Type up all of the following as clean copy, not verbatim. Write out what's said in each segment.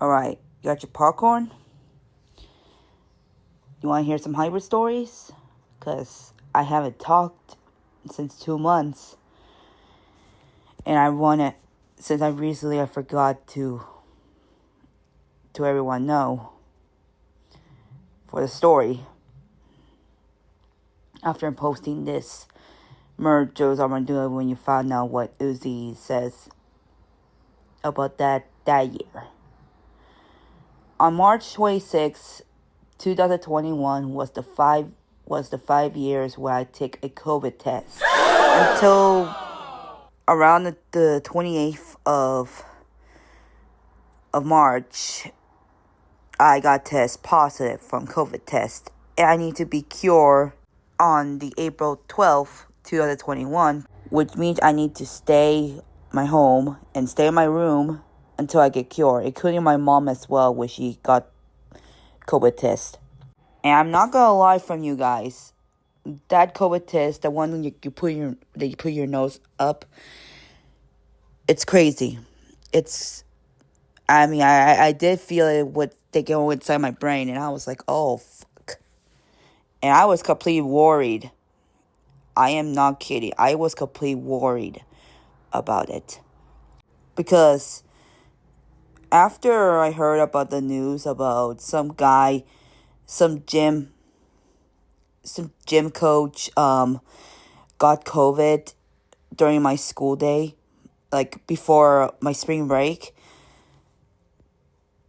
Alright, you got your popcorn? You want to hear some hybrid stories? Because I haven't talked since 2 months. And since I forgot to everyone know for the story. After posting this, merge Joe's Armadillo when you found out what Uzi says about that year. On March 26, 2021 was the 5 years where I took a COVID test. Until around the 28th of March, I got test positive from COVID test. And I need to be cured on the April 12th, 2021, which means I need to stay my home and stay in my room until I get cured, including my mom as well, when she got COVID test. And I'm not gonna lie from you guys, that COVID test, the one when you put your nose up, it's crazy. I did feel it would they go inside my brain, and I was like, oh fuck. And I was completely worried. I am not kidding. I was completely worried about it. Because after I heard about the news about some gym coach got COVID during my school day, like before my spring break,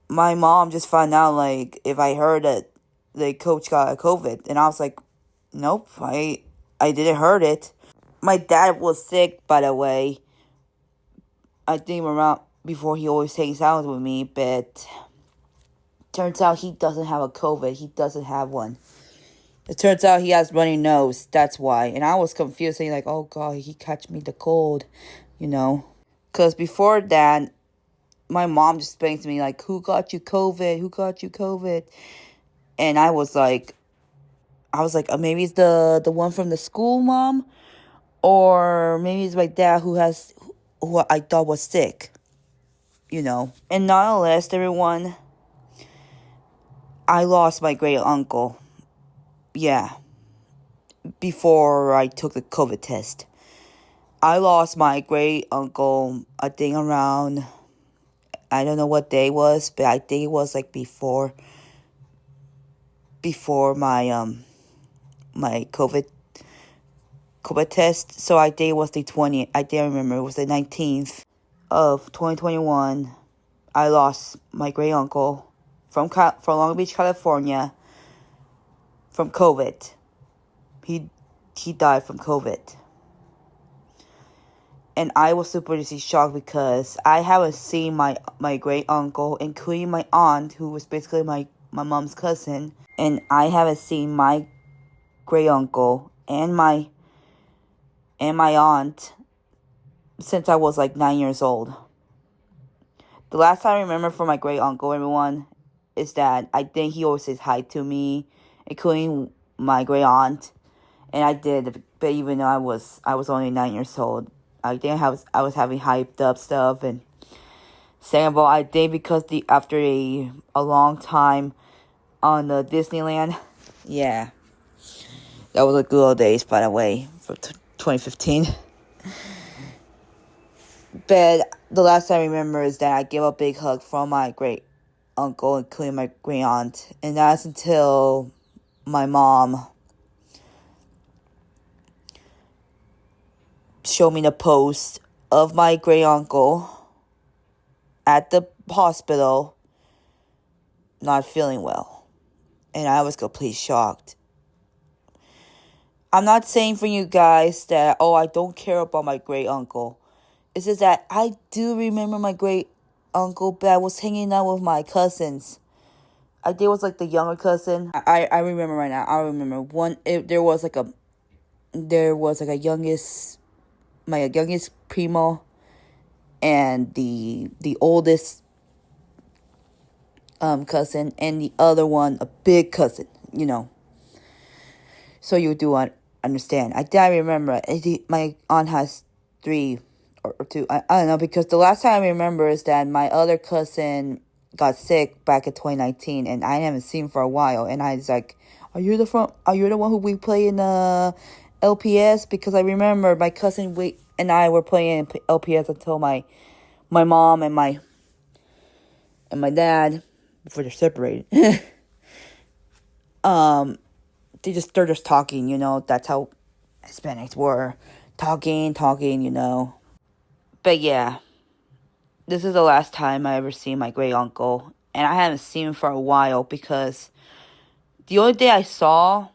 my mom just found out, like, if I heard that the coach got COVID, and I was like, nope, I didn't heard it. My dad was sick, by the way. I think around before he always hangs out with me, but turns out he doesn't have a COVID. He doesn't have one. It turns out he has runny nose. That's why. And I was confused, saying like, oh God, he catch me the cold, Because before that, my mom just explained to me, like, who got you COVID? Who got you COVID? And I was like, maybe it's the one from the school, Mom, or maybe it's my dad who I thought was sick, And nonetheless, everyone, I lost my great uncle. Yeah, before I took the COVID test, I lost my great uncle. I think around, I don't know what day it was, but I think it was like before my my COVID test. So I think it was the 20th. I didn't remember. It was the 19th of 2021. I lost my great uncle from Long Beach, California, from COVID. He died from COVID. And I was super shocked because I haven't seen my great uncle, including my aunt, who was basically my mom's cousin. And I haven't seen my great uncle and my aunt since I was like 9 years old. The last time I remember from my great uncle, everyone, is that I think he always says hi to me, including my great aunt. And I did, but even though I was only 9 years old, I think I was having hyped up stuff and saying about, I think because after a long time on the Disneyland, yeah, that was the good old days, by the way, for 2015. But the last time I remember is that I gave a big hug from my great uncle, including my great aunt, and that's until my mom showed me the post of my great uncle at the hospital not feeling well. And I was completely shocked. I'm not saying for you guys that, I don't care about my great uncle. It's just that I do remember my great uncle, but I was hanging out with my cousins. I think it was like the younger cousin. I remember right now. I remember there was like a youngest, my youngest primo, and the oldest cousin, and the other one a big cousin, So you do understand. I remember my aunt has 3 or 2. I don't know, because the last time I remember is that my other cousin got sick back in 2019, and I haven't seen him for a while. And I was like, Are you the one who we play in LPS? Because I remember my cousin and I were playing LPS until my mom and my dad, before they're separated, they're just talking, that's how Hispanics were. Talking, But yeah, this is the last time I ever seen my great uncle. And I haven't seen him for a while because the only day I saw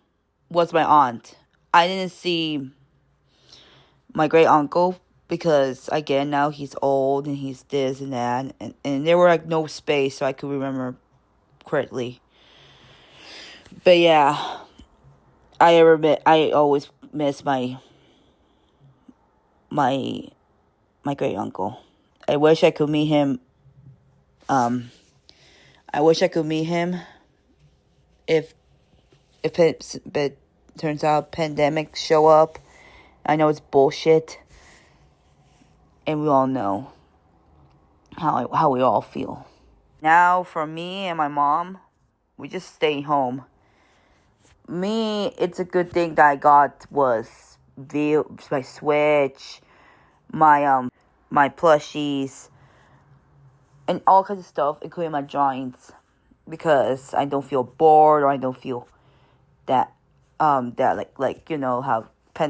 was my aunt. I didn't see my great uncle because, again, now he's old and he's this and that. And there were like no space so I could remember correctly. But yeah, I always miss my great uncle. I wish I could meet him. I wish I could meet him if it turns out pandemics show up. I know it's bullshit, and we all know how we all feel. Now, for me and my mom, we just stay home. Me, it's a good thing that I got was my Switch, my plushies, and all kinds of stuff, including my drawings, because I don't feel bored, or I don't feel that how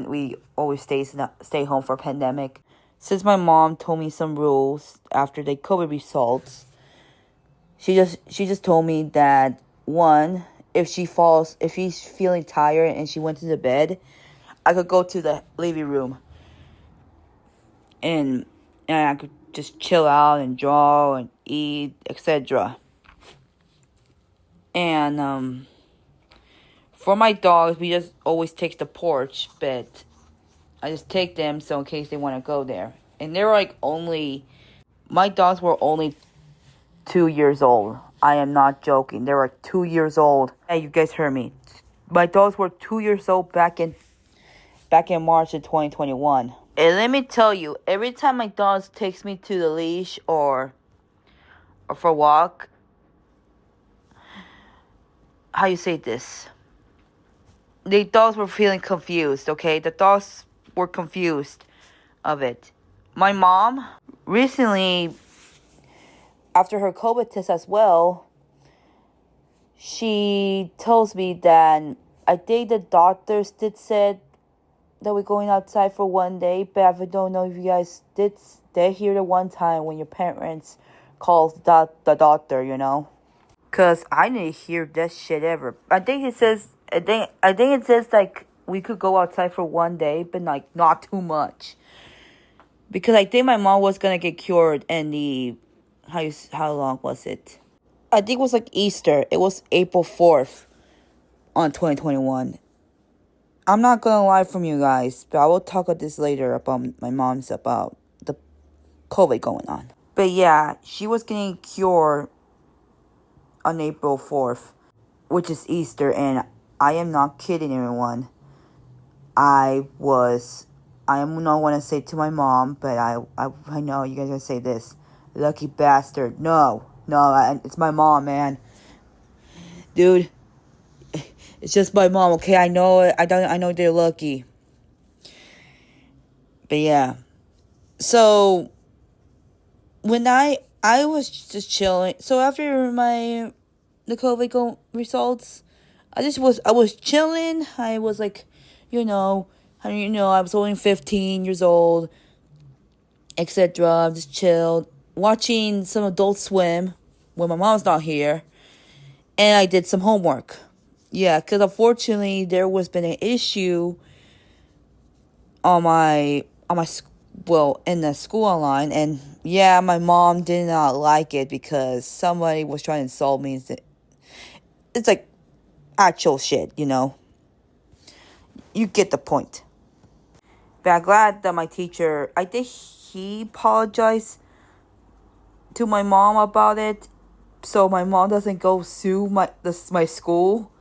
we always stay home for pandemic. Since my mom told me some rules after the COVID results, she just told me that, one, if she's feeling tired and she went to the bed, I could go to the living room and I could just chill out and draw and eat, etc. And for my dogs, we just always take the porch, but I just take them so in case they want to go there. And they're my dogs were only 2 years old. I am not joking. They were 2 years old. Hey, you guys heard me. My dogs were 2 years old back in March of 2021. And let me tell you, every time my dog takes me to the leash or for a walk, how you say this? The dogs were feeling confused, okay? The dogs were confused of it. My mom, recently, after her COVID test as well, she tells me that I think the doctors said that we're going outside for one day, but I don't know if you guys did hear the one time when your parents called the doctor, Because I didn't hear that shit ever. I think it says like we could go outside for one day, but like not too much. Because I think my mom was gonna get cured in how long was it? I think it was like Easter. It was April 4th on 2021. I'm not gonna lie from you guys, but I will talk about this later about about the COVID going on. But yeah, she was getting cured on April 4th, which is Easter, and I am not kidding everyone. I am not want to say to my mom, but I know you guys are going to say this. Lucky bastard. No, it's my mom, man. Dude, it's just my mom, okay? I know it. I know they're lucky. But yeah. So, when I was just chilling. So, after the COVID results, I was chilling. I was like, I was only 15 years old, etc. I just chilled, watching some Adult Swim when my mom's not here, and I did some homework. Yeah, because unfortunately there was been an issue in the school online, and yeah, my mom did not like it because somebody was trying to insult me. It's like actual shit, You get the point. But I'm glad that my teacher, I think he apologized to my mom about it, so my mom doesn't go sue my school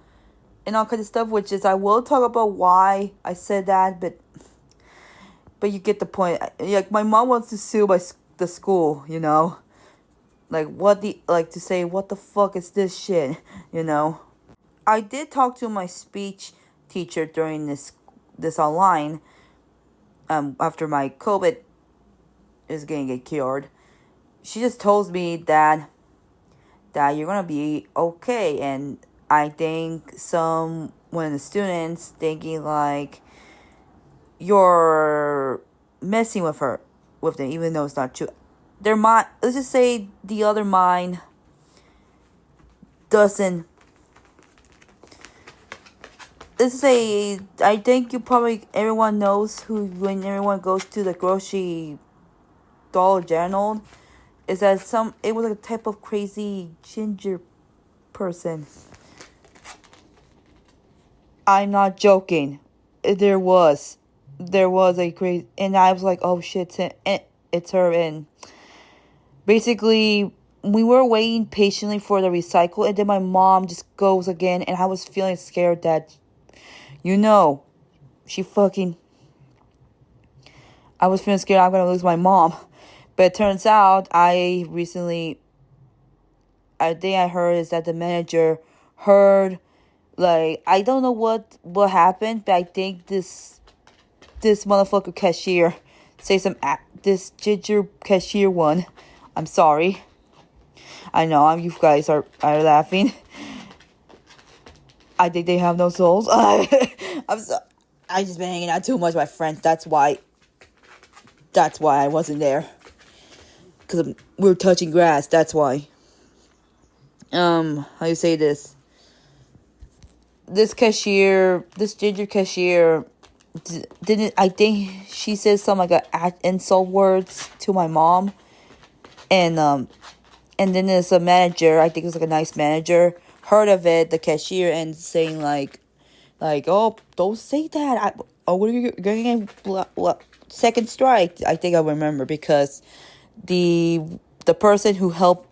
and all kinds of stuff. Which is, I will talk about why I said that, but you get the point. Like, my mom wants to sue the school, to say what the fuck is this shit, you know. I did talk to my speech teacher during this online after my COVID is going to get cured. She just told me that you're gonna be okay, and I think some one of the students thinking like you're messing with them, even though it's not true. Their mind, let's just say the other mind doesn't. Let's say I think everyone knows who when everyone goes to the grocery Dollar General is that it was like a type of crazy ginger person. I'm not joking. There was a crazy, and I was like, oh shit, it's her. And basically, we were waiting patiently for the recycle, and then my mom just goes again, and I was feeling scared that, she fucking. I was feeling scared I'm gonna lose my mom, but it turns out I think I heard is that the manager heard. Like, I don't know what happened, but I think this motherfucker cashier say this ginger cashier one. I'm sorry. I know you guys are laughing. I think they have no souls. I just been hanging out too much with my friends. That's why I wasn't there. Cause we were touching grass. That's why. How you say this? This ginger cashier, didn't, I think she said some like insult words to my mom, and then there's a manager, I think it was like a nice manager, heard of it, the cashier, and saying like, oh, don't say that, we're going to second strike. I think I remember because the person who helped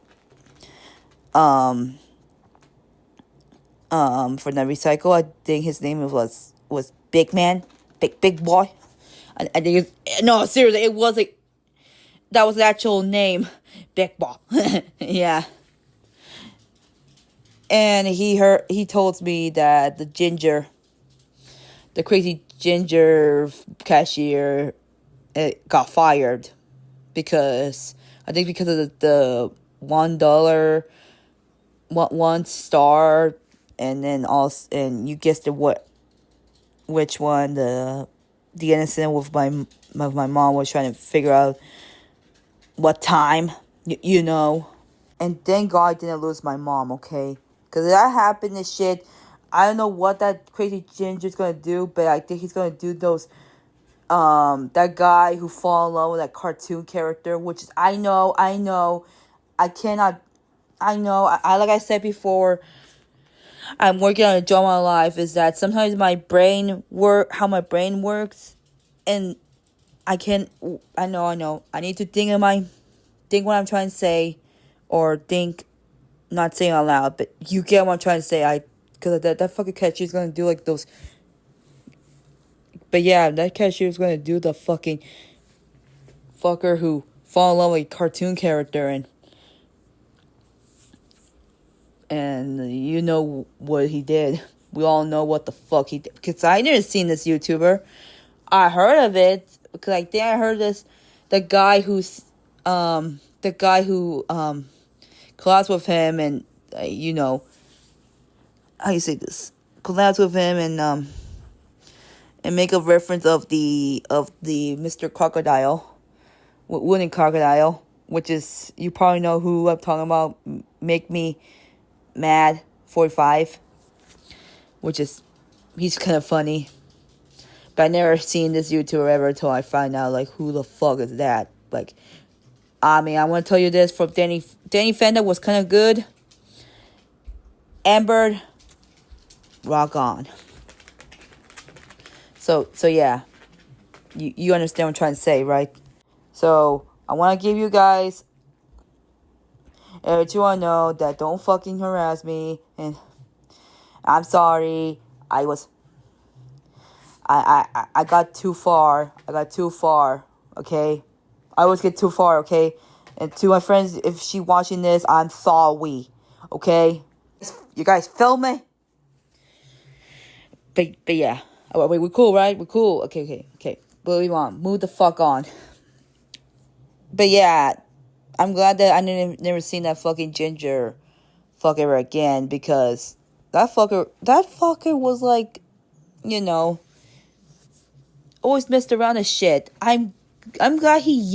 for the recycle, I think his name was Big Man, big boy. I think no, seriously, it was like that was the actual name, Big Boy. Yeah. And he told me that the crazy ginger cashier, it got fired because of the $1 one star. And then also, and you guessed which one the incident with my mom was trying to figure out what time, And thank God I didn't lose my mom, okay? Because if that happened and shit, I don't know what that crazy ginger's gonna do, but I think he's gonna do those, that guy who fall in love with that cartoon character, which is, I know, I cannot, like I said before, I'm working on a job in my life, is that sometimes how my brain works, and I know, I need to think what I'm trying to say, or think, not saying out loud, but you get what I'm trying to say, because that fucking cashier's gonna do like those, but yeah, that cashier's gonna do the fucking fucker who fall in love with a cartoon character, and you know what he did. We all know what the fuck he did. Because I never seen this YouTuber. I heard of it. Because I think I heard the guy who collabs with him, and, how you say this? Collabs with him, and make a reference of the Mr. Crocodile. Wooden Crocodile. Which is, you probably know who I'm talking about. Make Me Mad 45, which is, he's kind of funny, but I never seen this YouTuber ever until I find out like who the fuck is that. Like, I mean, I want to tell you this, from Danny Fender was kind of good. Amber, rock on. So yeah, you understand what I'm trying to say, right? So I want to give you guys, to want to know that don't fucking harass me, and I'm sorry. I got too far. Okay? I always get too far, okay? And to my friends, if she watching this, I'm sorry. Okay? You guys feel me? But yeah. Oh, wait, we're cool, right? We're cool. Okay. Moving on. Move the fuck on. But yeah, I'm glad that I never seen that fucking ginger fuck ever again, because that fucker was like, always messed around and shit. I'm glad he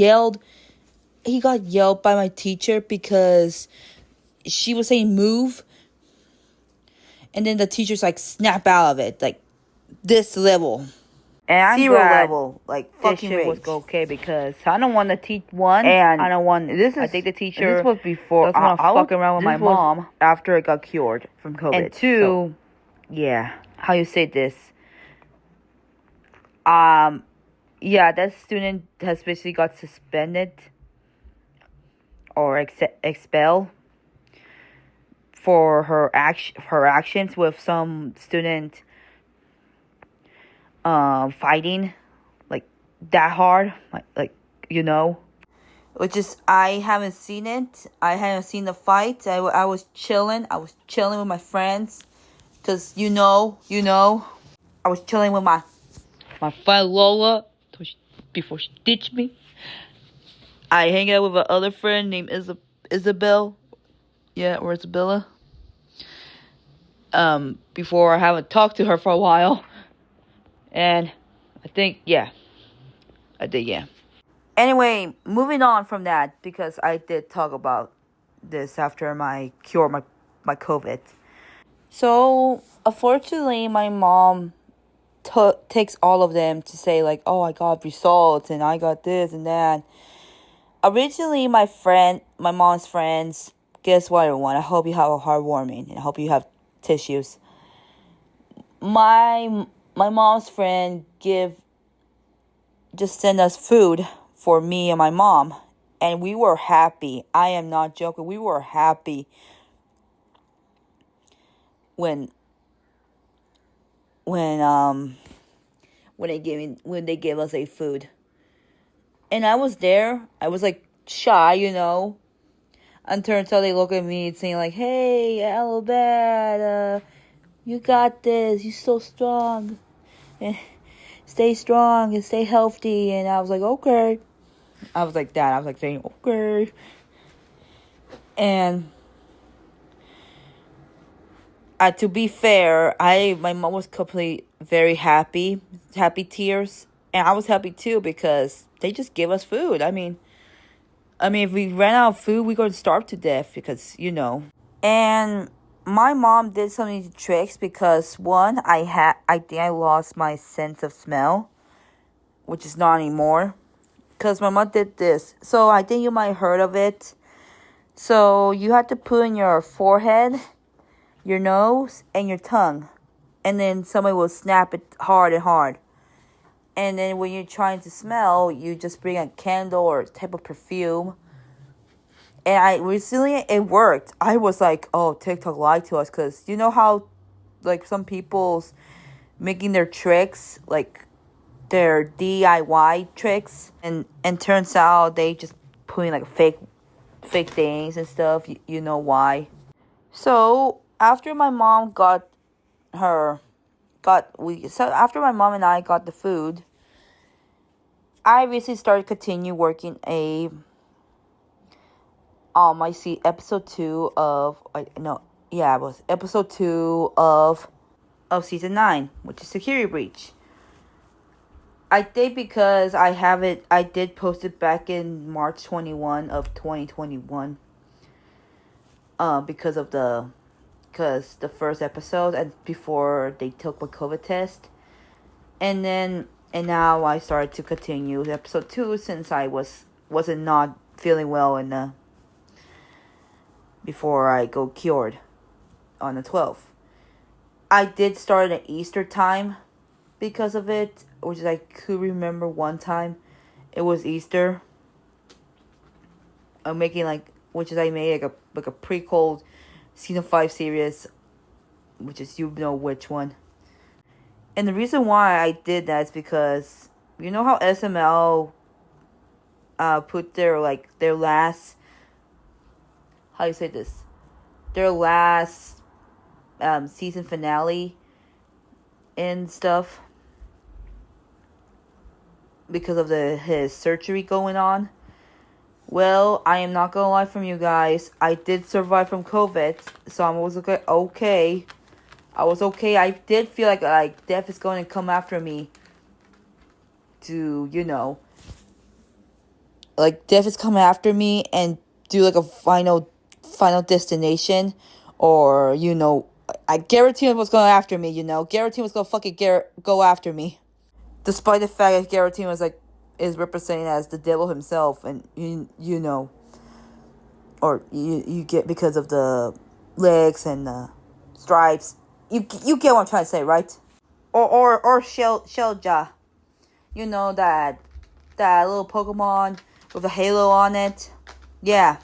got yelled by my teacher because she was saying move, and then the teacher's like snap out of it, like this level. And I'm 0 glad level, like this fucking shit rage. was okay, because I don't want to teach one. And I don't want. I think the teacher. This was before doesn't want to fuck around with my mom after I got cured from COVID. And two, so, yeah, how you say this? Yeah, that student has basically got suspended or expelled for her actions with some student fighting like that hard, like which is, I haven't seen it. I haven't seen the fight. I was chilling with my friends, because I was chilling with my friend Lola before she ditched me. I hang out with another friend named Isabel. Yeah, or Isabella. Before I haven't talked to her for a while. And I think, yeah. Anyway, moving on from that, because I did talk about this after my cure, my COVID. So, unfortunately, my mom takes all of them to say, like, oh, I got results and I got this and that. Originally, my mom's friends, guess what, everyone? I hope you have a heartwarming, and I hope you have tissues. My mom's friend just sent us food for me and my mom, and we were happy. I am not joking. We were happy when they gave us a food. And I was there. I was like shy, And turns out they look at me and saying like, "Hey, Alabama, you got this. You're so strong. Stay strong and stay healthy." And I was like, "Okay." I was like that. I was like saying, "Okay." And to be fair, my mom was very happy tears, and I was happy too, because they just give us food. I mean, if we ran out of food, we're going to starve to death, because, And my mom did so many tricks, because one, I think I lost my sense of smell, which is not anymore, because my mom did this. So I think you might have heard of it. So you had to put in your forehead, your nose, and your tongue, and then somebody will snap it hard and hard. And then when you're trying to smell, you just bring a candle or type of perfume. And recently it worked. I was like, oh, TikTok lied to us, because you know how, like, some people's making their tricks, like their DIY tricks, and turns out they just putting like fake things and stuff. You know why? So after my mom after my mom and I got the food, I basically started continue working I see episode 2 of it was episode 2 of season 9, which is Security Breach. I think because I did post it back in March 21 of 2021. Because the first episode, and before they took my COVID test. And now I started to continue episode 2, since I wasn't not feeling well before I go cured on the 12th. I did start at Easter time because of it, which is, I could remember one time it was Easter. I made like a prequel season 5 series, which is, which one. And the reason why I did that is because, you know how SML put their last, how do you say this, their last season finale and stuff because of his surgery going on. Well, I am not gonna lie from you guys. I did survive from COVID, so I was okay. I was okay. I did feel like death is going to come after me. Like death is coming after me and do like a final destination, or I guarantee it was going after me. Guarantee it was gonna fucking go after me. Despite the fact that Garrett was is represented as the devil himself, and or you get because of the legs and the stripes. You get what I'm trying to say, right? Or Shelja, that little Pokemon with a halo on it. Yeah,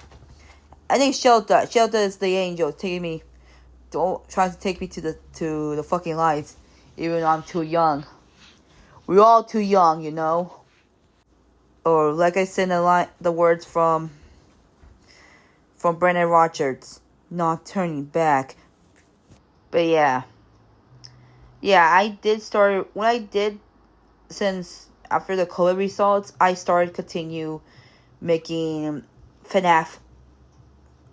I think Shelta is the angel trying to take me to the fucking light, even though I'm too young. We're all too young, Or like I said in the words from Brendan Rodgers, not turning back. But yeah, I did start when I did, since after the COVID results, I started continue making FNAF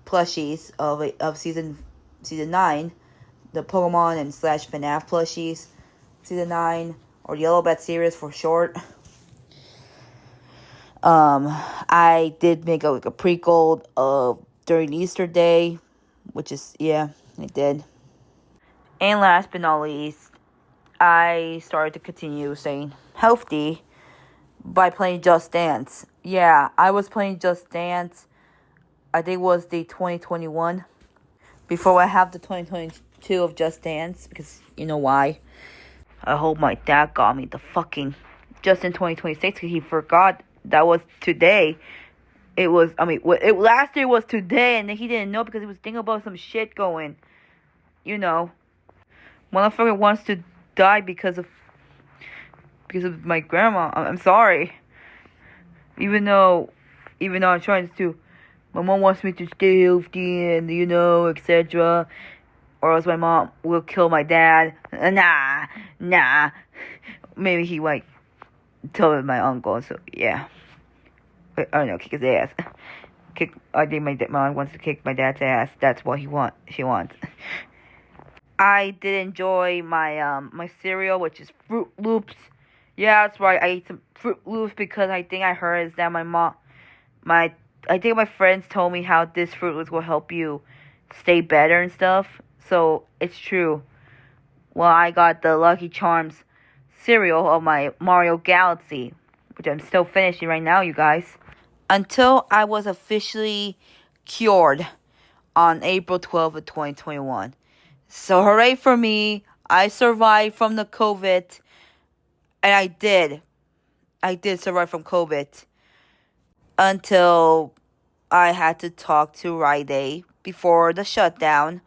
plushies of season 9, the Pokemon and / FNAF plushies, season 9, or Yellow Bat series for short. I did make a pre-gold during Easter Day, which is, I did. And last but not least, I started to continue staying healthy by playing Just Dance. Yeah, I was playing Just Dance. I think it was the 2021. Before I have the 2022 of Just Dance, because you know why? I hope my dad got me the fucking just in 2026 because he forgot that was today. It was, last year was today, and then he didn't know because he was thinking about some shit going. Motherfucker wants to die because of my grandma. I'm sorry. Even though I'm trying to, my mom wants me to stay healthy and etc. Or else my mom will kill my dad. Nah. Maybe he might tell my uncle. So yeah. I don't know. Kick his ass. I think my mom wants to kick my dad's ass. That's what she wants. I did enjoy my my cereal, which is Fruit Loops. Yeah, that's right. I ate some Fruit Loops because I think I heard is that I think my friends told me how this Fruit Loops will help you stay better and stuff. So it's true. Well, I got the Lucky Charms cereal of my Mario Galaxy, which I'm still finishing right now, you guys. Until I was officially cured on April 12th of 2021. So hooray for me. I survived from the COVID. And I did survive from COVID. Until I had to talk to Ride before the shutdown.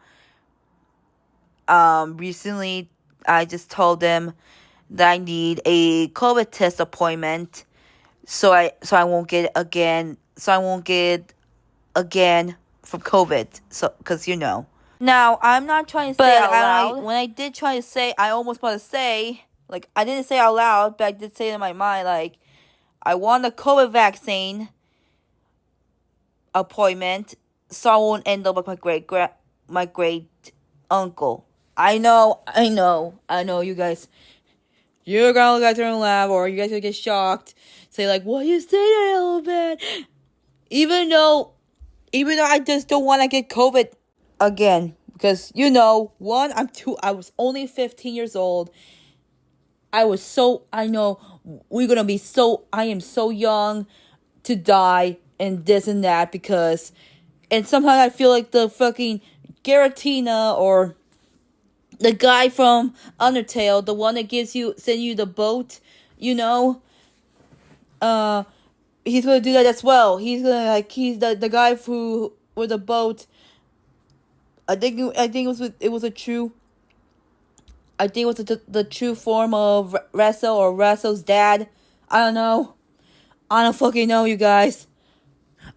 Recently, I just told them that I need a COVID test appointment, so I won't get again from COVID. So, because Now, I'm not trying to say out loud. When I did try to say, I almost want to say, I didn't say out loud, but I did say it in my mind, I want a COVID vaccine appointment, so I won't end up like my great uncle. I know, you guys. You're gonna look at your own lab, or you guys will get shocked. Say why you say that a little bit? Even though I just don't want to get COVID again, because one, I was only 15 years old. I am so young to die and this and that and sometimes I feel like the fucking Giratina or the guy from Undertale, the one that send you the boat, he's gonna do that as well. He's gonna he's the guy with the boat. I think it was the true form of Russell or Russell's dad. I don't know. I don't fucking know, you guys.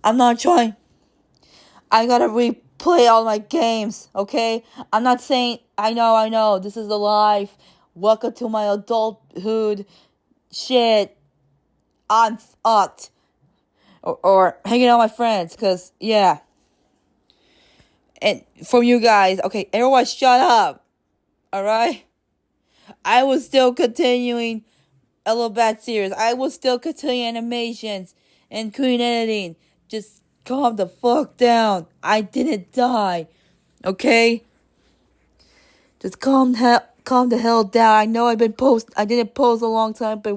I'm not trying. I gotta replay all my games, okay? I'm not saying, I know, this is the life. Welcome to my adulthood. Shit. I'm fucked. Or hanging out with my friends, because, yeah. And from you guys, okay, everyone shut up. Alright? I was still continuing a little bad series. I was still continuing animations and clean editing. Just calm the fuck down. I didn't die. Okay? Just calm the hell down. I know I didn't post a long time, but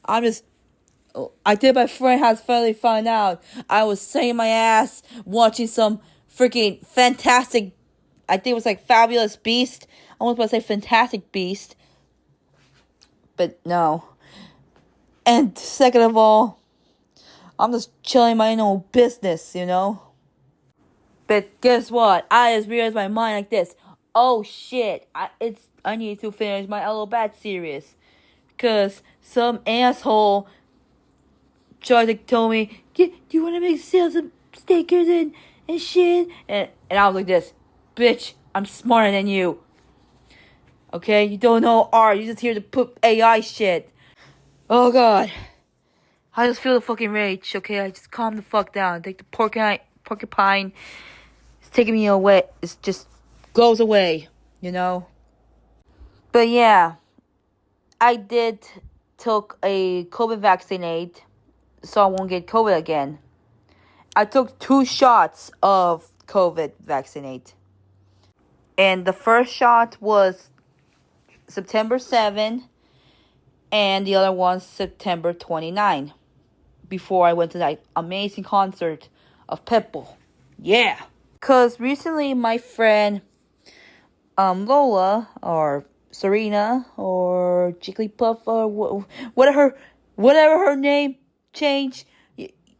I did. My friend has finally found out. I was saving my ass watching some freaking fantastic. I think it was like Fabulous Beast. I was about to say Fantastic Beast, but no. And second of all, I'm just chilling my own business, you know. But guess what? I just realized my mind like this. Oh shit! I need to finish my Hello Bad series, cause some asshole tried to tell me, do you want to make sales of stickers and shit? And I was like this, bitch, I'm smarter than you. Okay? You don't know art, you just here to put AI shit. Oh god. I just feel the fucking rage, okay? I just calm the fuck down. Take the porcupine. It's taking me away. It just goes away, you know? But yeah. I did took a COVID vaccinate, so I won't get COVID again. I took 2 shots of COVID vaccinate. And the first shot was September 7, and the other one September 29. Before I went to that amazing concert of Pitbull. Yeah. Cause recently my friend Lola or Serena or Jigglypuff or whatever her name changed.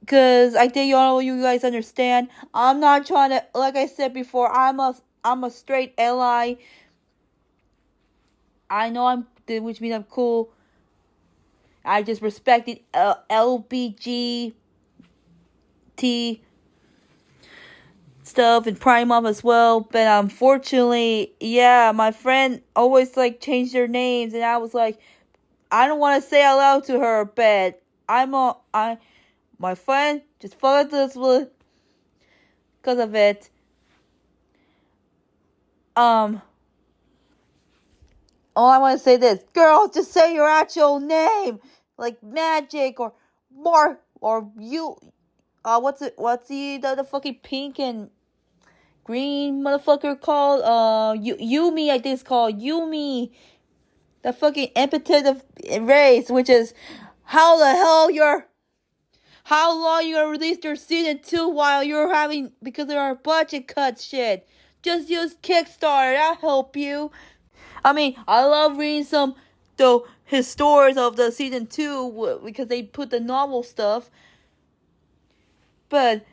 Cause I think you guys understand. I'm not trying to, like I said before, I'm a straight ally. I know which means I'm cool. I just respected LBGT stuff and Prime Month as well. But unfortunately, yeah, my friend always like changed their names, and I was like, I don't want to say out loud to her, but my friend just followed this because of it. All I want to say this, girl, just say your actual name, like Magic or Mark or you. What's the fucking pink and green motherfucker called? Yumi, I think it's called Yumi. The fucking epithet race, which is how long you're gonna release your season 2 while you're having, because there are budget cuts shit. Just use Kickstarter, that'll help you. I mean, I love reading his stories of the season 2 because they put the novel stuff. But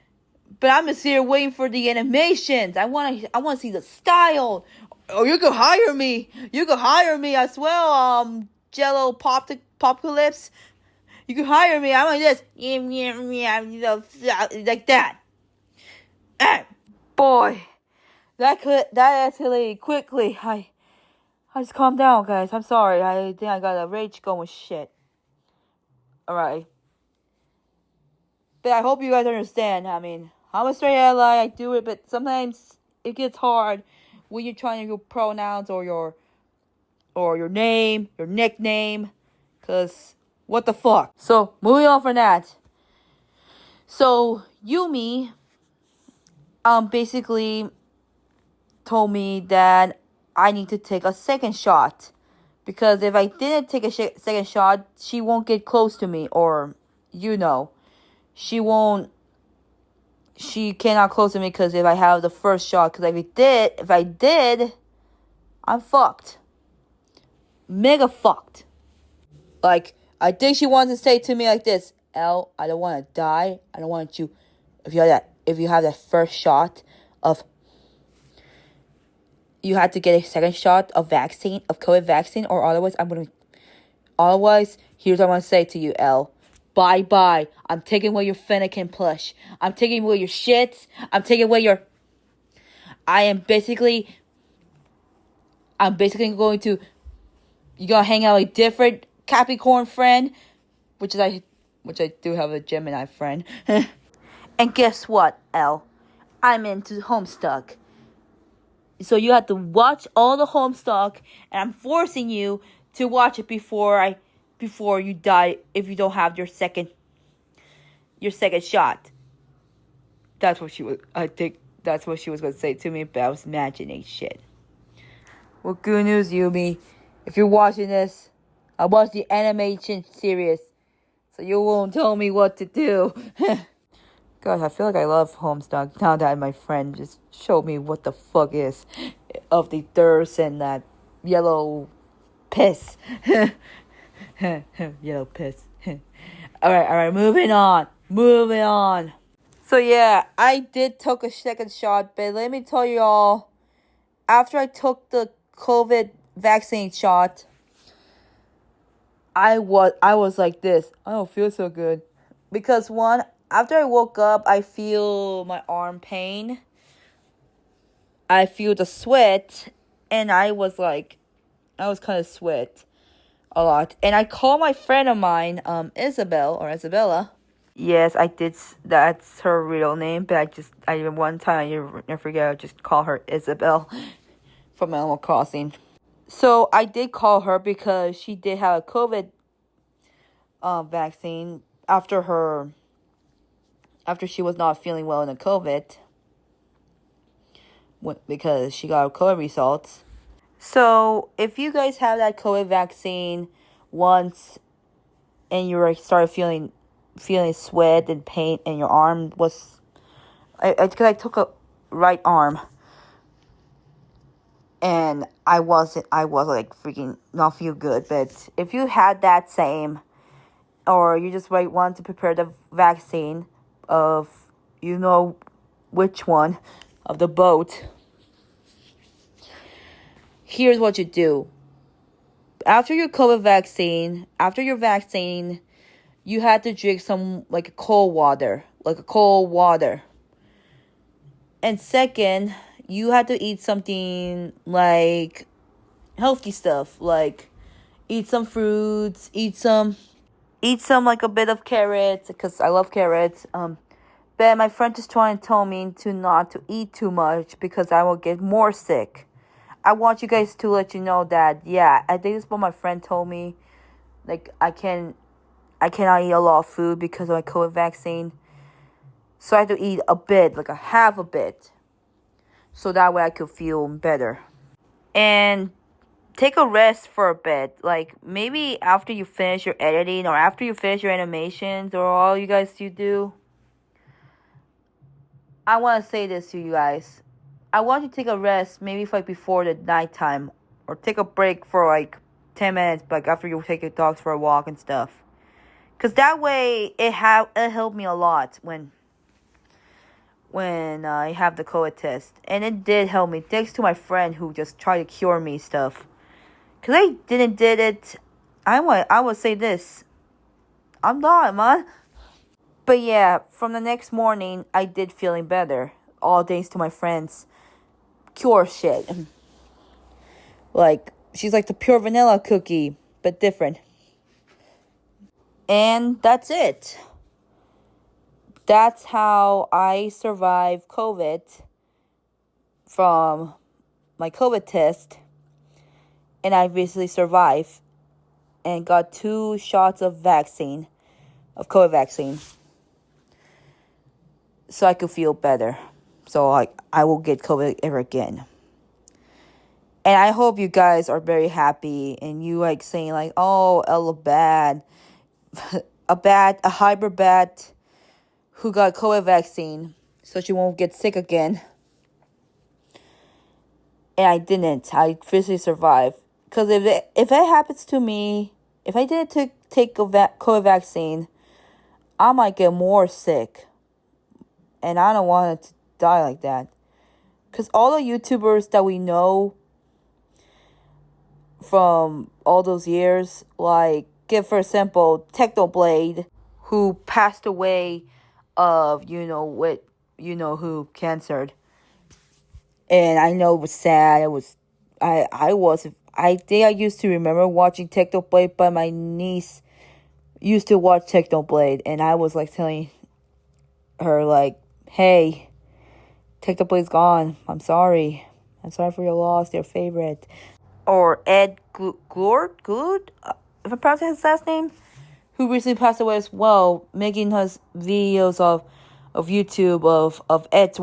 I'm just here waiting for the animations. I want to see the style. Oh, you could hire me. You could hire me as well. Jello Popcalypse. You could hire me. I'm like this. Like that. Boy, that escalated quickly. I just calm down, guys. I'm sorry. I think I got a rage going with shit. Alright. But I hope you guys understand. I mean, I'm a straight ally. I do it, but sometimes it gets hard when you're trying to use pronouns or your name, your nickname. Cause what the fuck? So moving on from that. So Yumi basically told me that I need to take a second shot, because if I didn't take a second shot, she won't get close to me, or she cannot close to me, because if I have the first shot, because if I did, I'm fucked. Mega fucked. Like, I think she wants to say to me like this, Elle, I don't want to die. I don't want you, if you have that first shot of, you have to get a second shot of COVID vaccine, or otherwise, here's what I want to say to you, Elle. Bye-bye. I'm taking away your Fennekin plush. I'm taking away your shit. I'm taking away your... I'm basically going to... You're gonna hang out with a different Capricorn friend, which I do have a Gemini friend. And guess what, Elle? I'm into Homestuck. So you have to watch all the Homestuck, and I'm forcing you to watch it before you die if you don't have your second shot. That's what she was. I think that's what she was gonna say to me, but I was imagining shit. Well, good news, Yumi. If you're watching this, I watched the animation series, so you won't tell me what to do. God, I feel like I love Homestuck now that my friend just showed me what the fuck is of the thirst and that yellow piss. Yellow piss. Alright, moving on. So yeah, I did take a second shot, but let me tell you all, after I took the COVID vaccine shot, I was like this. I don't feel so good. Because one, after I woke up, I feel my arm pain. I feel the sweat. And I was kind of sweat a lot. And I called my friend of mine, Isabella. Yes, I did. That's her real name. But one time, I forget, I just call her Isabel from Animal Crossing. So I did call her because she did have a COVID vaccine after she was not feeling well in the COVID, because she got COVID results. So if you guys have that COVID vaccine once and you started feeling sweat and pain and your arm was, because I took a right arm and I was like freaking not feel good. But if you had that same, or you just want to prepare the vaccine of, which one of the boat, here's what you do. After your COVID vaccine, you had to drink some cold water. And second, you had to eat something like healthy stuff, like eat some fruits, eat some a bit of carrots, because I love carrots. But my friend just told me to not to eat too much because I will get more sick. I want you guys to let you know that, yeah, I think this is what my friend told me. I cannot eat a lot of food because of my COVID vaccine. So I have to eat a bit, like a half a bit. So that way I could feel better. And take a rest for a bit. Maybe after you finish your editing or after you finish your animations or all you guys do. I want to say this to you guys. I want you to take a rest, maybe before the nighttime, or take a break for 10 minutes, after you take your dogs for a walk and stuff. Because that way, it helped me a lot when I have the COVID test. And it did help me, thanks to my friend who just tried to cure me stuff. Because I did it. I would say this. I'm not, man. But yeah, from the next morning, I did feeling better. All thanks to my friend's cure shit. She's like the pure vanilla cookie, but different. And that's it. That's how I survived COVID from my COVID test. And I basically survived and got 2 shots of COVID vaccine. So I could feel better. So I will get COVID ever again. And I hope you guys are very happy and you saying oh, Ella bad. a hybrid bat who got COVID vaccine so she won't get sick again. And I didn't. I physically survived. Because if it happens to me, if I didn't take a COVID vaccine, I might get more sick. And I don't want it to die like that. Because all the YouTubers that we know from all those years, give for example, Technoblade, who passed away of who cancer. And I know it was sad. I think I used to remember watching Technoblade, but my niece used to watch Technoblade, and I was like telling her like, "Hey, Technoblade's gone. I'm sorry. I'm sorry for your loss, your favorite." Or Ed Good, if I pronounce his last name, who recently passed away as well, making his videos of YouTube of Ed's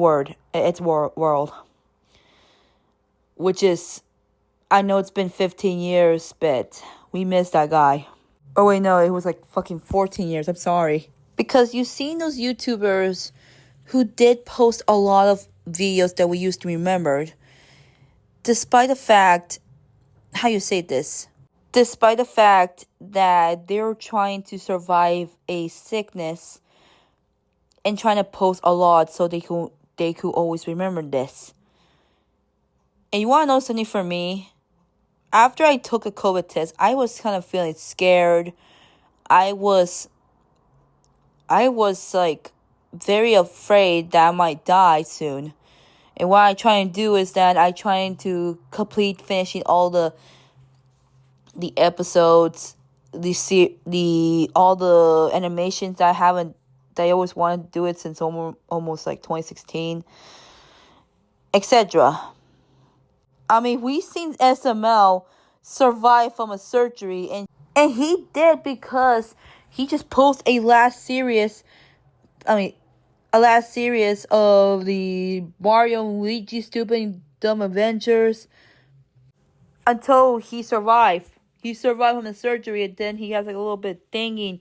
World, which is, I know it's been 15 years, but we miss that guy. Oh wait, no, it was like fucking 14 years. I'm sorry. Because you've seen those YouTubers who did post a lot of videos that we used to remember, despite the fact, despite the fact that they're trying to survive a sickness and trying to post a lot so they could always remember this. And you want to know something for me? After I took a COVID test, I was kind of feeling scared. I was like very afraid that I might die soon. And what I try and do is that I trying to finishing all the episodes, all the animations that I always wanted to do it since almost like 2016, etc. I mean, we've seen SML survive from a surgery, and he did because he just posted a last series of the Mario and Luigi Stupid Dumb Adventures until he survived. He survived from the surgery, and then he has like a little bit thingy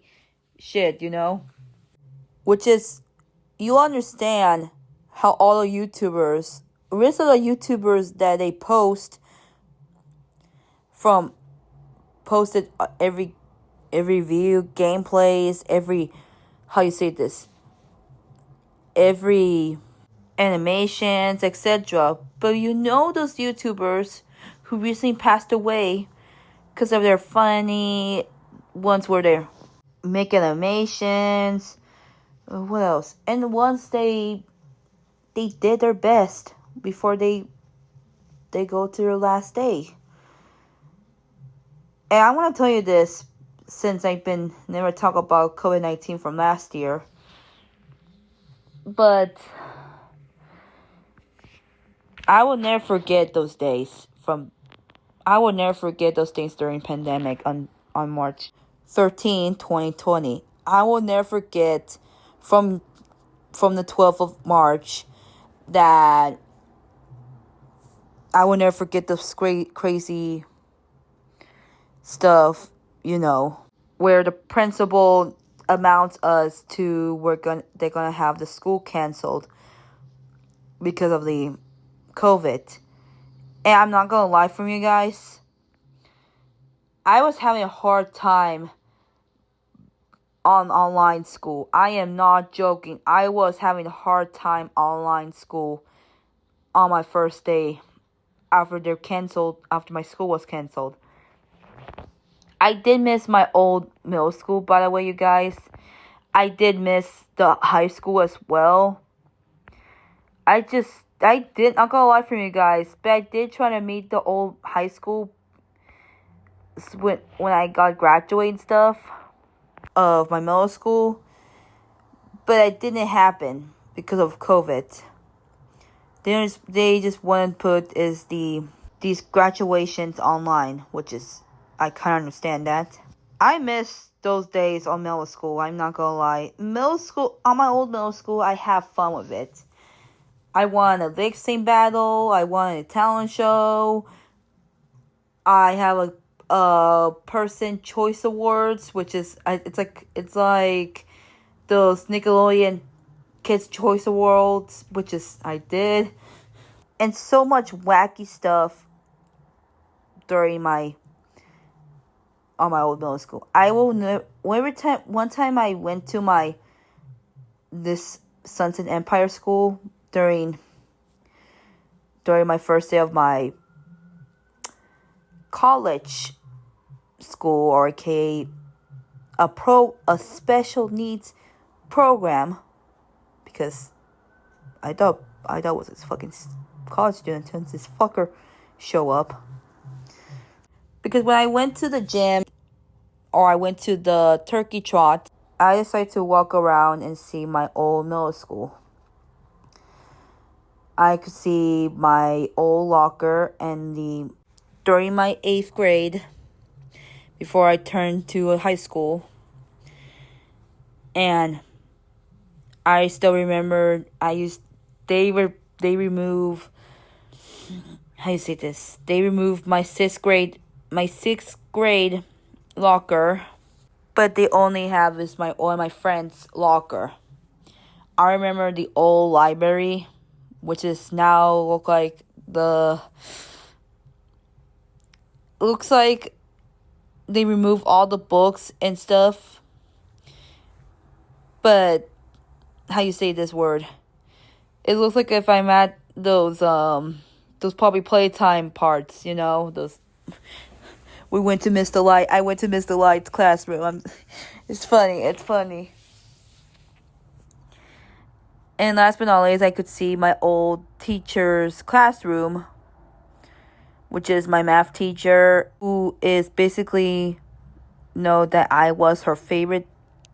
shit, Which is, you understand how all the YouTubers, rest of the YouTubers that they posted every view, gameplays, every animations, etc. But those YouTubers who recently passed away because of their funny ones where they're making animations. What else? And once they did their best before they go to their last day. And I want to tell you this, since I've been never talk about COVID-19 from last year. But I will never forget those days during pandemic on March 13, 2020. I will never forget from the 12th of March that I will never forget those crazy stuff, where the principal amounts us to they're gonna have the school canceled because of the COVID. And I'm not gonna lie from you guys, I was having a hard time on online school. I am not joking. I was having a hard time online school on my first day after my school was canceled. I did miss my old middle school, by the way, you guys. I did miss the high school as well. I'm not gonna lie from you guys, but I did try to meet the old high school when I got graduated and stuff of my middle school, but it didn't happen because of COVID. They just want to put these graduations online, which is, I kind of understand that. I miss those days on middle school. I'm not gonna lie. On my old middle school, I have fun with it. I won a lip sync battle. I won a talent show. I have a person choice awards, which is it's like those Nickelodeon Kids Choice Awards, which is I did, and so much wacky stuff during on my old middle school. I will one time I went to this Sunset Empire school during my first day of my college school, or a special needs program, because I thought it was this fucking college student until this fucker show up. Because when I went to the gym or I went to the turkey trot, I decided to walk around and see my old middle school. I could see my old locker and during my 8th grade, before I turned to high school. And I still remember they remove, how you say this? They removed my 6th grade locker, but they only have is all my friends' locker. I remember the old library, which is now looks like they remove all the books and stuff. But how you say this word? It looks like if I'm at those probably playtime parts, those. We went to Mr. Light. I went to Mr. Light's classroom. It's funny. And last but not least, I could see my old teacher's classroom, which is my math teacher, who is basically know that I was her favorite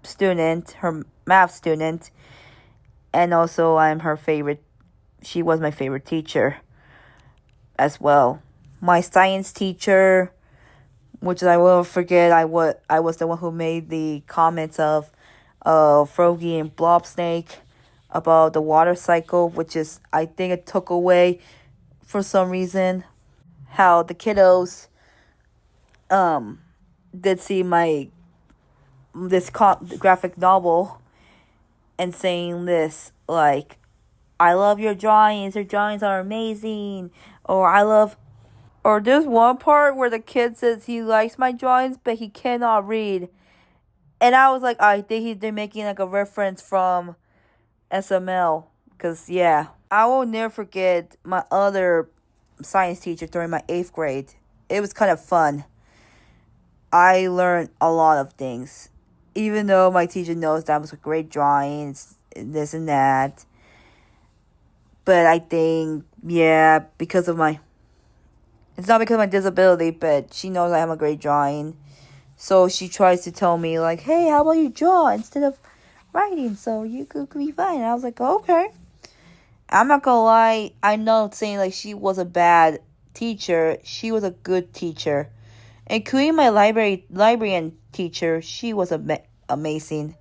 student, her math student, and also she was my favorite teacher as well. My science teacher, which I will forget, I was the one who made the comments of Froggy and Blob Snake about the water cycle, which is, I think it took away for some reason how the kiddos did see this graphic novel and saying this, like, I love your drawings are amazing, or there's one part where the kid says he likes my drawings but he cannot read, and I was like, I think they're making like a reference from SML, because yeah, I will never forget my other science teacher during my 8th grade. It was kind of fun. I learned a lot of things, even though my teacher knows that I was a great drawing, this and that. But I think, yeah, it's not because of my disability, but she knows I have a great drawing. So she tries to tell me, like, hey, how about you draw instead of writing, so you could be fine. And I was like, okay. I'm not gonna lie, I'm not saying like she was a bad teacher. She was a good teacher. Including my librarian teacher, she was amazing.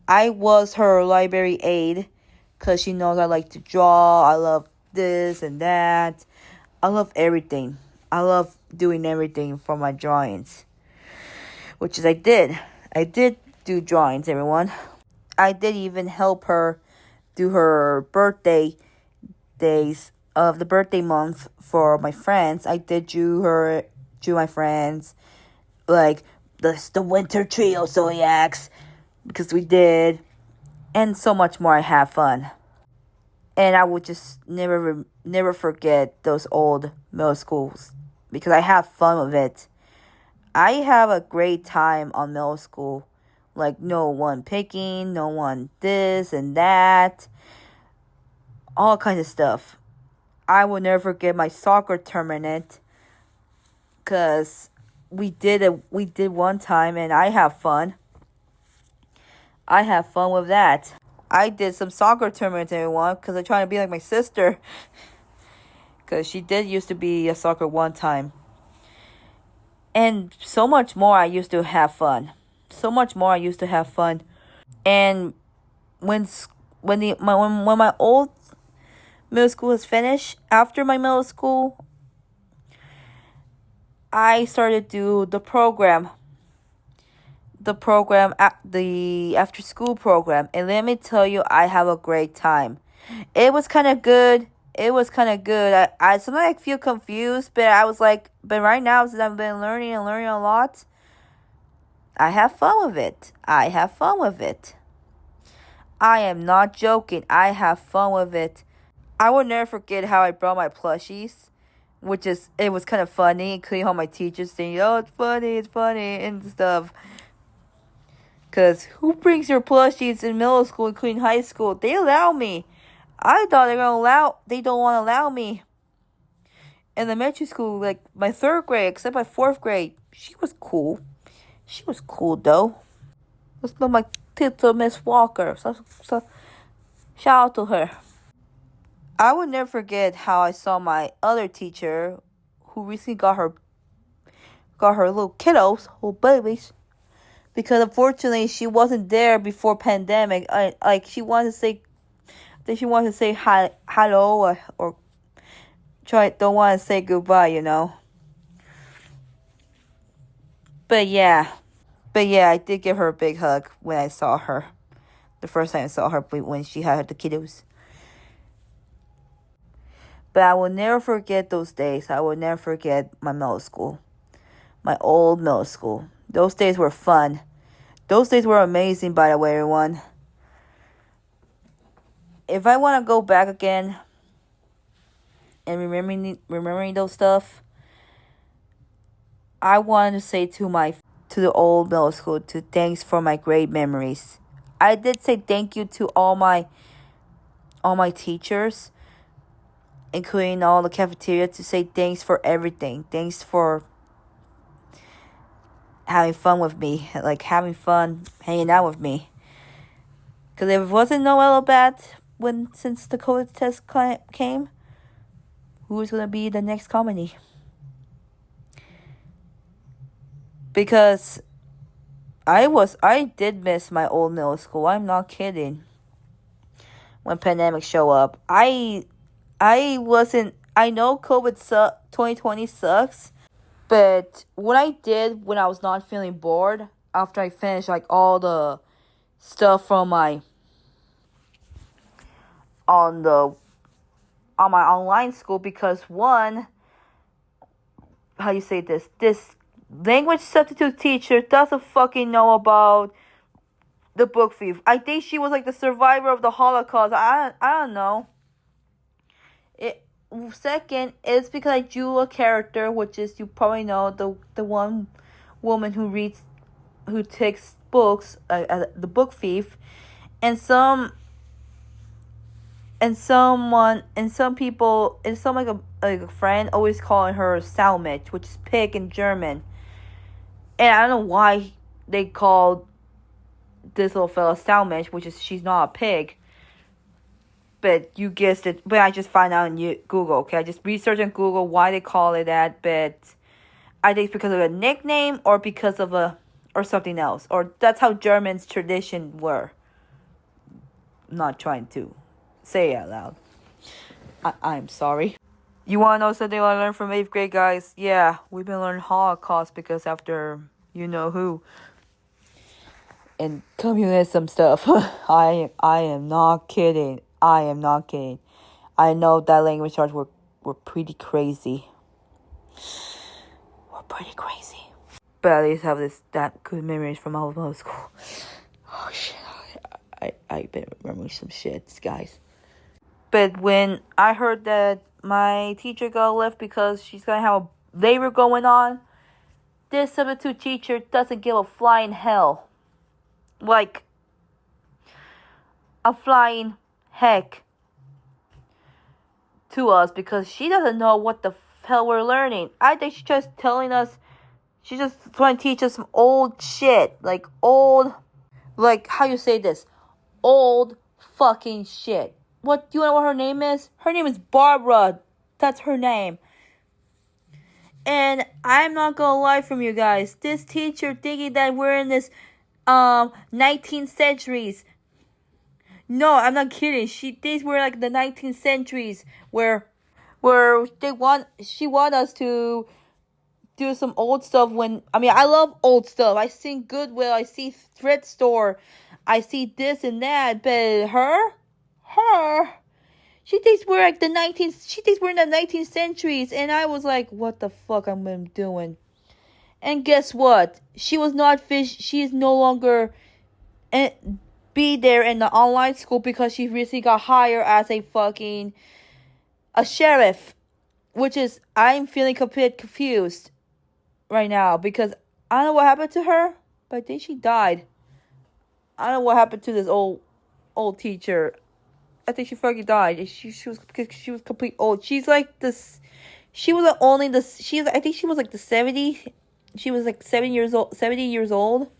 I was her library aide because she knows I like to draw. I love this and that. I love everything. I love doing everything for my drawings, which is I did. I did do drawings, everyone. I did even help her do her birthday days of the birthday month for my friends. I did drew my friends, like the winter trio zodiacs, because we did, and so much more. I have fun, and I would just never forget those old middle schools because I have fun with it. I have a great time on middle school. Like, no one picking, no one this and that. All kinds of stuff. I will never forget my soccer tournament. Because we did one time and I have fun. I have fun with that. I did some soccer tournaments, everyone, because I'm trying to be like my sister. Because she did used to be a soccer one time. And so much more I used to have fun. And when my old middle school was finished, after my middle school, I started to do the program, the after school program, and let me tell you, I have a great time. It was kind of good. I sometimes feel confused, but I was like, but right now, since I've been learning a lot, I have fun with it. I am not joking. I have fun with it. I will never forget how I brought my plushies, it was kind of funny, including all my teachers saying, oh, it's funny, and stuff. Because who brings your plushies in middle school, including high school? They allow me. I thought they don't want to allow me. In elementary school, like my 3rd grade, except my 4th grade, she was cool. She was cool, though. Let's know my teacher, Miss Walker. So shout out to her. I would never forget how I saw my other teacher, who recently got her little kiddos, little babies, because unfortunately she wasn't there before pandemic. She wanted to say hi, hello, or don't want to say goodbye, you know. But yeah, I did give her a big hug when I saw her. The first time I saw her, when she had the kiddos. But I will never forget those days. I will never forget my middle school. My old middle school. Those days were fun. Those days were amazing, by the way, everyone. If I want to go back again and remembering those stuff, I want to say to the old middle school, to thanks for my great memories. I did say thank you to all my teachers, including all the cafeteria, to say thanks for everything. Thanks for having fun with me, like having fun hanging out with me. Because if it wasn't Noel Bat since the COVID test came, who was going to be the next comedy? Because I did miss my old middle school. I'm not kidding. When pandemic show up, I know 2020 sucks, but what I did when I was not feeling bored, after I finished like all the stuff from my on my online school, because one, how you say this language substitute teacher doesn't fucking know about the book thief. I think she was like the survivor of the Holocaust. I don't know. Second, it's because I drew a character, which is, you probably know, the one woman who takes books, the book thief, and some people, and some like a friend always calling her Salmich, which is pig in German. And I don't know why they called this little fella Salmich, which is, she's not a pig. But you guessed it. But I just find out on Google, okay? I just researched on Google why they call it that. But I think it's because of a nickname, or because of or something else. Or that's how Germans' tradition were. I'm not trying to say it out loud. I'm sorry. You want to know something I learned from 8th grade, guys? Yeah, we've been learning Holocaust because after you know who. And communism stuff. I am not kidding. I am not kidding. I know that language arts were pretty crazy. We're pretty crazy. But at least have that good memories from our middle school. Oh shit. I've been remembering some shits, guys. But when I heard that my teacher got left because she's gonna have a labor going on, this substitute teacher doesn't give a flying hell. Like a flying heck to us, because she doesn't know what the hell we're learning. I think she's just telling us, she's just trying to teach us some old shit. Like how you say this? Old fucking shit. What, do you know what her name is? Her name is Barbara. That's her name. And I'm not gonna lie from you guys. This teacher thinking that we're in this 19th centuries. No, I'm not kidding. These were like the 19th centuries where she want us to do some old stuff. I love old stuff. I see Goodwill, I see thrift store, I see this and that. But she thinks we're like she thinks we're in the 19th centuries, and I was like, what the fuck am I doing? And guess what? She was not she is no longer be there in the online school because she recently got hired as a sheriff, which is, I'm feeling confused right now, because I don't know what happened to her, but I think she died. I don't know what happened to this old teacher. I think she fucking died. She was complete old. She's like this. She was only the. She's. I think she was like the 70. She was like 7 years old. 70 years old.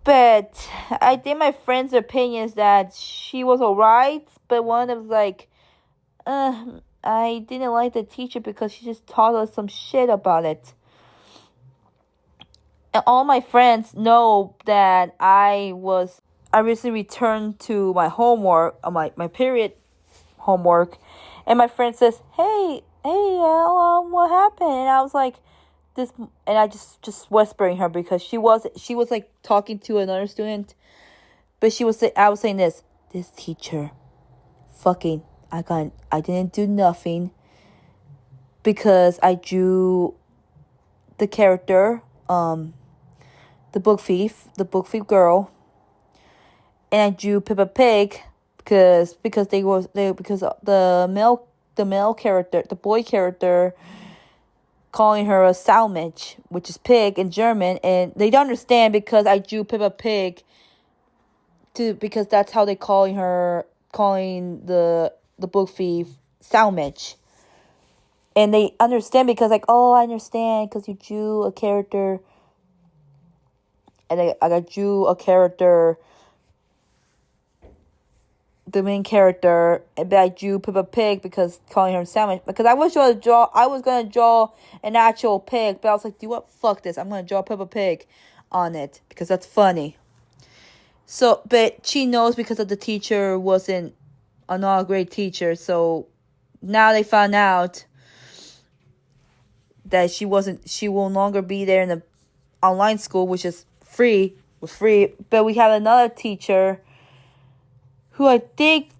But I think my friend's opinion is that she was alright. But one of them was like, I didn't like the teacher because she just taught us some shit about it. And all my friends know that I recently returned to my homework, my period homework, and my friend says, "Hey, what happened?" And I was like, "This," and I just whispering her because she was like talking to another student, but I was saying this teacher, fucking, I didn't do nothing because I drew the character, the book thief girl, and I drew Peppa Pig because the male character, the boy character, calling her a Salmich, which is pig in German, and they don't understand because I drew Peppa Pig because that's how they calling the book thief Salmich. And they understand because like, oh, I understand because you drew a character. And I drew a character, the main character, but I drew Peppa Pig because calling her a sandwich. Because I was gonna draw an actual pig, but I was like, do what? Fuck this! I'm gonna draw Peppa Pig on it because that's funny. So, but she knows because of the teacher wasn't not a great teacher. So now they found out that she will no longer be there in the online school, which is free. But we have another teacher who I think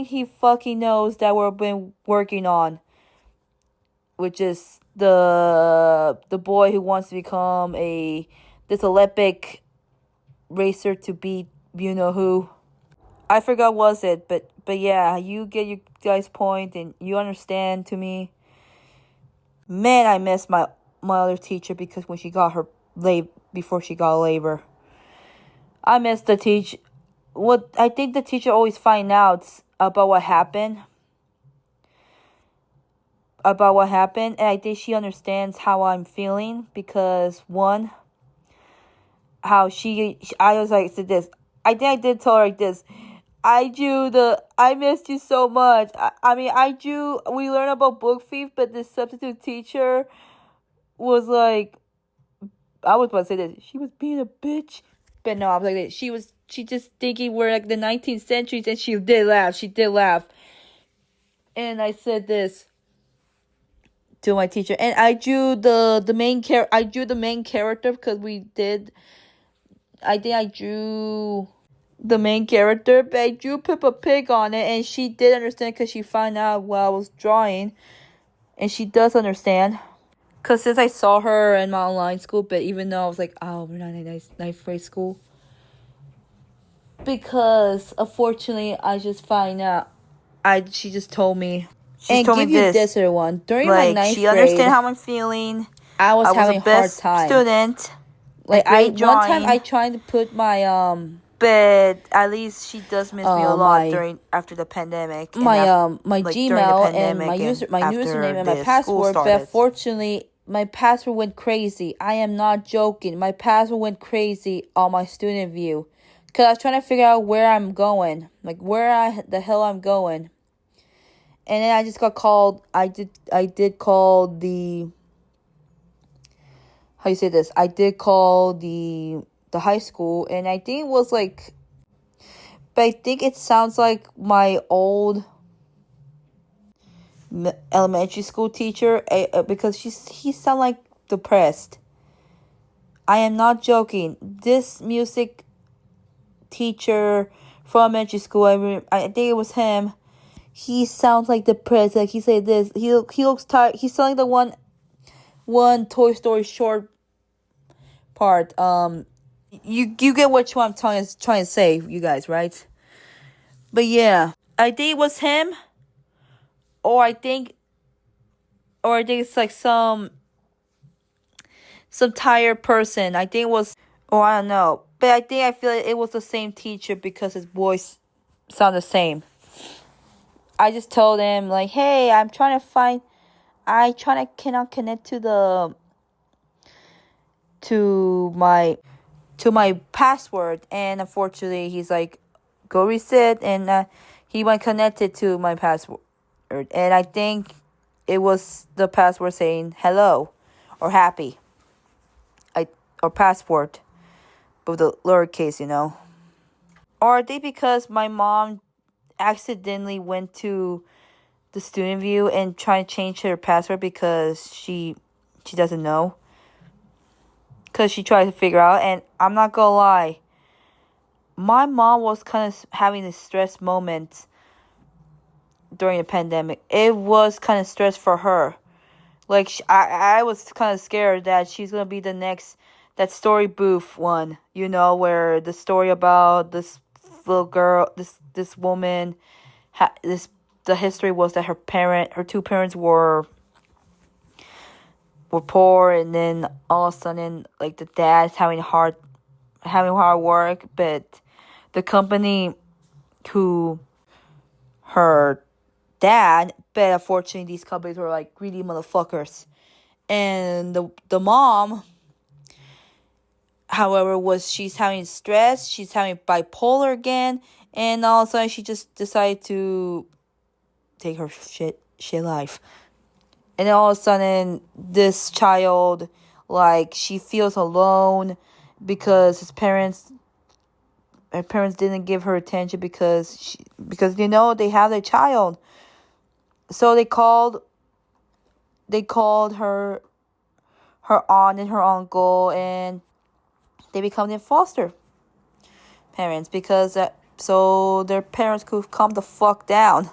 he fucking knows that we've been working on, which is the boy who wants to become this Olympic racer to beat you know who. I forgot was it, but yeah, you get your guys' point and you understand to me. Man, I miss my other teacher because when she got before she got labor. I miss the teacher. What I think the teacher always find out about what happened. And I think she understands how I'm feeling because one, I was like said this. I think I did tell her like this. I missed you so much. We learned about book thief, but the substitute teacher was like, I was about to say that she was being a bitch. But no, I was like, she just thinking we're like the 19th century, and she did laugh. And I said this to my teacher, and I drew the main character because I drew the main character, but I drew Peppa Pig on it, and she did understand because she found out what I was drawing, and she does understand. Because since I saw her in my online school, but even though I was like, oh, we're not in ninth grade school. Because, unfortunately, I just find out, she just told me. And told give me you this other one. During like, my ninth she grade, understand how I'm feeling. I was having a a hard best time. student. Like, one time I tried to put my, but at least she does miss me a lot after the pandemic. My Gmail and my username and my password. But unfortunately, my password went crazy. I am not joking. My password went crazy on my student view, cause I was trying to figure out where I'm going, like the hell I'm going. And then I just got called. I did call the. How you say this? I did call the high school, and I think it was like. But I think it sounds like my old elementary school teacher because he sound like depressed. I am not joking. This music teacher from elementary school, I think it was him. He sounds like depressed. Like he said this. He looks tired. He's selling the one Toy Story short part. You get what I'm trying to say, you guys, right? But yeah, I think it was him, or I think it's like some tired person. I think it was Or I don't know. But I feel like it was the same teacher because his voice sound the same. I just told him like, hey, cannot connect to my password, and unfortunately he's like, go reset, and he went connected to my password, and I think it was the password saying hello or happy, or password, but with the lowercase, Or I think because my mom accidentally went to the student view and tried to change her password because she doesn't know. Because she tried to figure out, and I'm not gonna lie, my mom was kind of having a stress moment during the pandemic. It was kind of stress for her. Like, I was kind of scared that she's gonna be the next, that story booth one, where the story about this little girl, this woman, the history was that her two parents were poor, and then all of a sudden, like, the dad's having hard work, but the company who her dad, but unfortunately these companies were like greedy motherfuckers. And the mom, however, she's having stress, she's having bipolar again, and all of a sudden she just decided to take her shit life. And then all of a sudden this child, like, she feels alone because her parents didn't give her attention because they have their child. So they called her aunt and her uncle, and they become their foster parents because so their parents could calm the fuck down.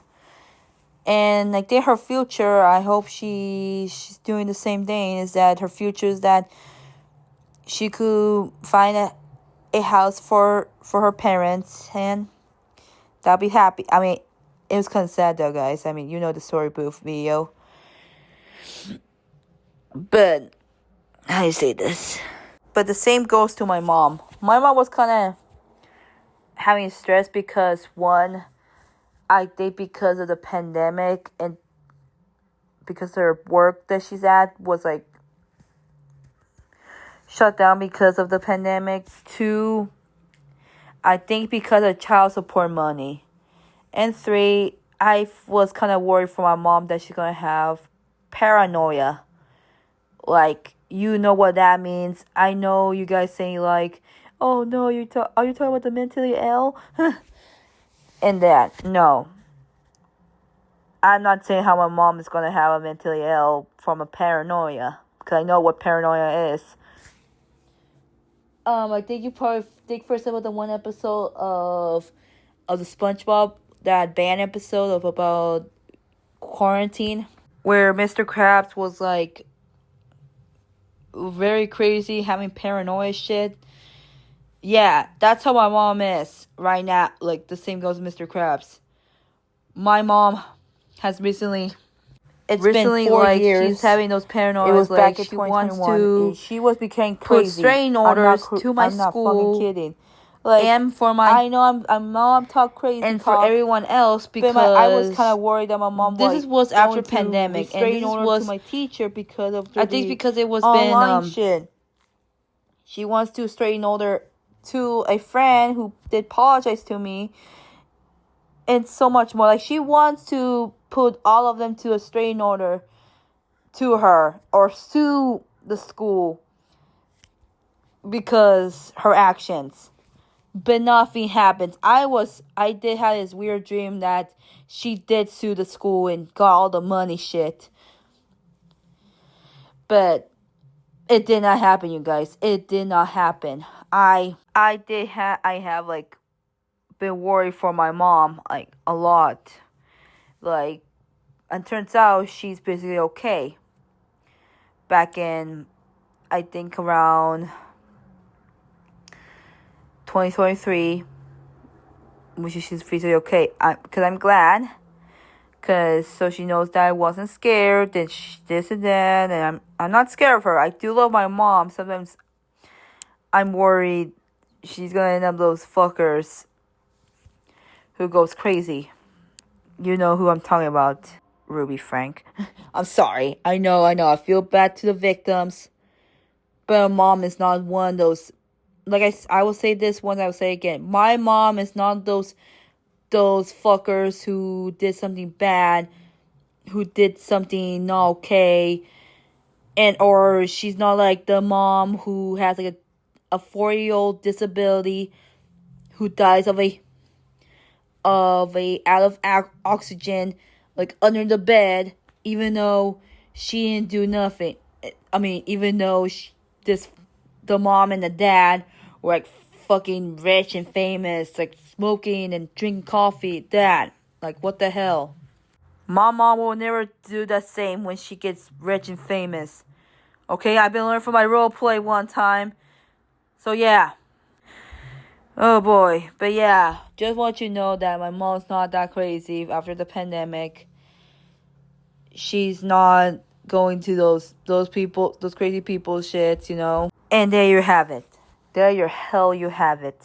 And like, they're her future. I hope she's doing the same thing. Is that her future is that she could find a house for her parents, and they'll be happy. I mean, it was kind of sad though, guys. I mean, the story booth video. But how do you say this? But the same goes to my mom. My mom was kind of having stress because, one, I think because of the pandemic and because her work that she's at was like shut down because of the pandemic. Two, I think because of child support money. And three, I was kind of worried for my mom that she's going to have paranoia. Like, you know what that means. I know you guys saying like, oh no, are you talking about the mentally ill? And that, no. I'm not saying how my mom is going to have a mentally ill from a paranoia, because I know what paranoia is. I think you probably think first about the one episode of the SpongeBob, that band episode of about quarantine, where Mr. Krabs was like very crazy, having paranoia shit. Yeah, that's how my mom is right now. Like, the same goes with Mr. Krabs. My mom has recently... It's been 4 years. She's having those paranoias. It was back in 2021. She was becoming crazy. Put restraining orders to my school. I'm not fucking kidding. Like, and for my... I know I'm talk crazy. And for everyone else, because... I was kind of worried that my mom was after pandemic. And this was to my teacher because of... I think because it was been... shit. She wants to straighten order to a friend who did apologize to me. And so much more. Like, she wants to put all of them to a straighten order to her or sue the school because her actions. But nothing happens. I did have this weird dream that she did sue the school and got all the money shit. But it did not happen, you guys. It did not happen. I have like been worried for my mom, like, a lot. Like, and turns out she's basically okay. Back in, I think, around 2023, which she's physically okay. Because I'm glad. Because so she knows that I wasn't scared, that this and that, and I'm not scared of her. I do love my mom. Sometimes I'm worried she's gonna end up those fuckers who goes crazy. You know who I'm talking about, Ruby Frank. I'm sorry. I know. I feel bad to the victims. But my mom is not one of those. Like I will say this once, I will say again. My mom is not those fuckers who did something bad, who did something not okay, and or she's not like the mom who has like a 4-year-old disability who dies of a out of oxygen, like under the bed, even though she didn't do nothing. I mean, even though the mom and the dad were like fucking rich and famous, like smoking and drinking coffee. That, like, what the hell? My mom will never do the same when she gets rich and famous. Okay, I've been learning from my role play one time. So yeah. Oh boy. But yeah, just want you to know that my mom's not that crazy after the pandemic. She's not going to those crazy people shits, you know. And there you have it. There you have it.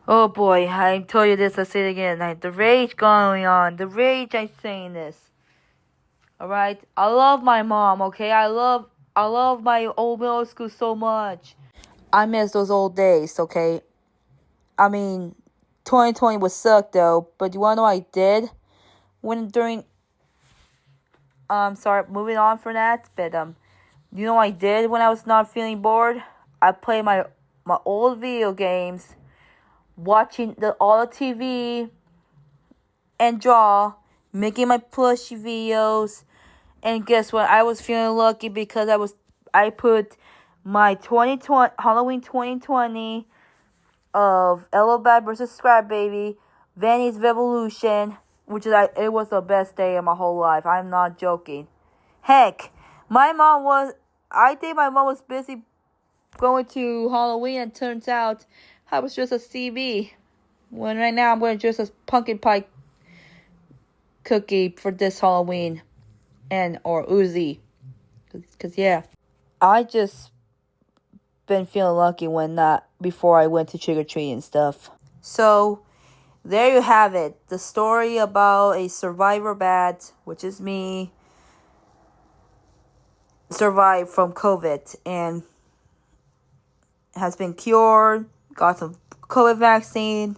Oh boy, I told you this, I'll say it again. Like, the rage going on. The rage I'm saying this. Alright? I love my mom, okay? I love my old middle school so much. I miss those old days, okay? I mean, 2020 would suck though, but you wanna know what I did? Sorry, moving on from that, but you know what I did when I was not feeling bored? I played my old video games, watching all the TV, and draw, making my plushie videos, and guess what? I was feeling lucky because I put my 2020 Halloween 2020 of Hello Bad vs. Scrap Baby, Vanny's Revolution, which it was the best day of my whole life. I'm not joking. Heck, I think my mom was busy going to Halloween, and turns out I was just a CB. When right now I'm going to dress as pumpkin pie cookie for this Halloween, or Uzi, cause yeah, I just been feeling lucky before I went to trick or treat and stuff. So there you have it, the story about a survivor bat, which is me, survived from COVID and has been cured, got some COVID vaccine,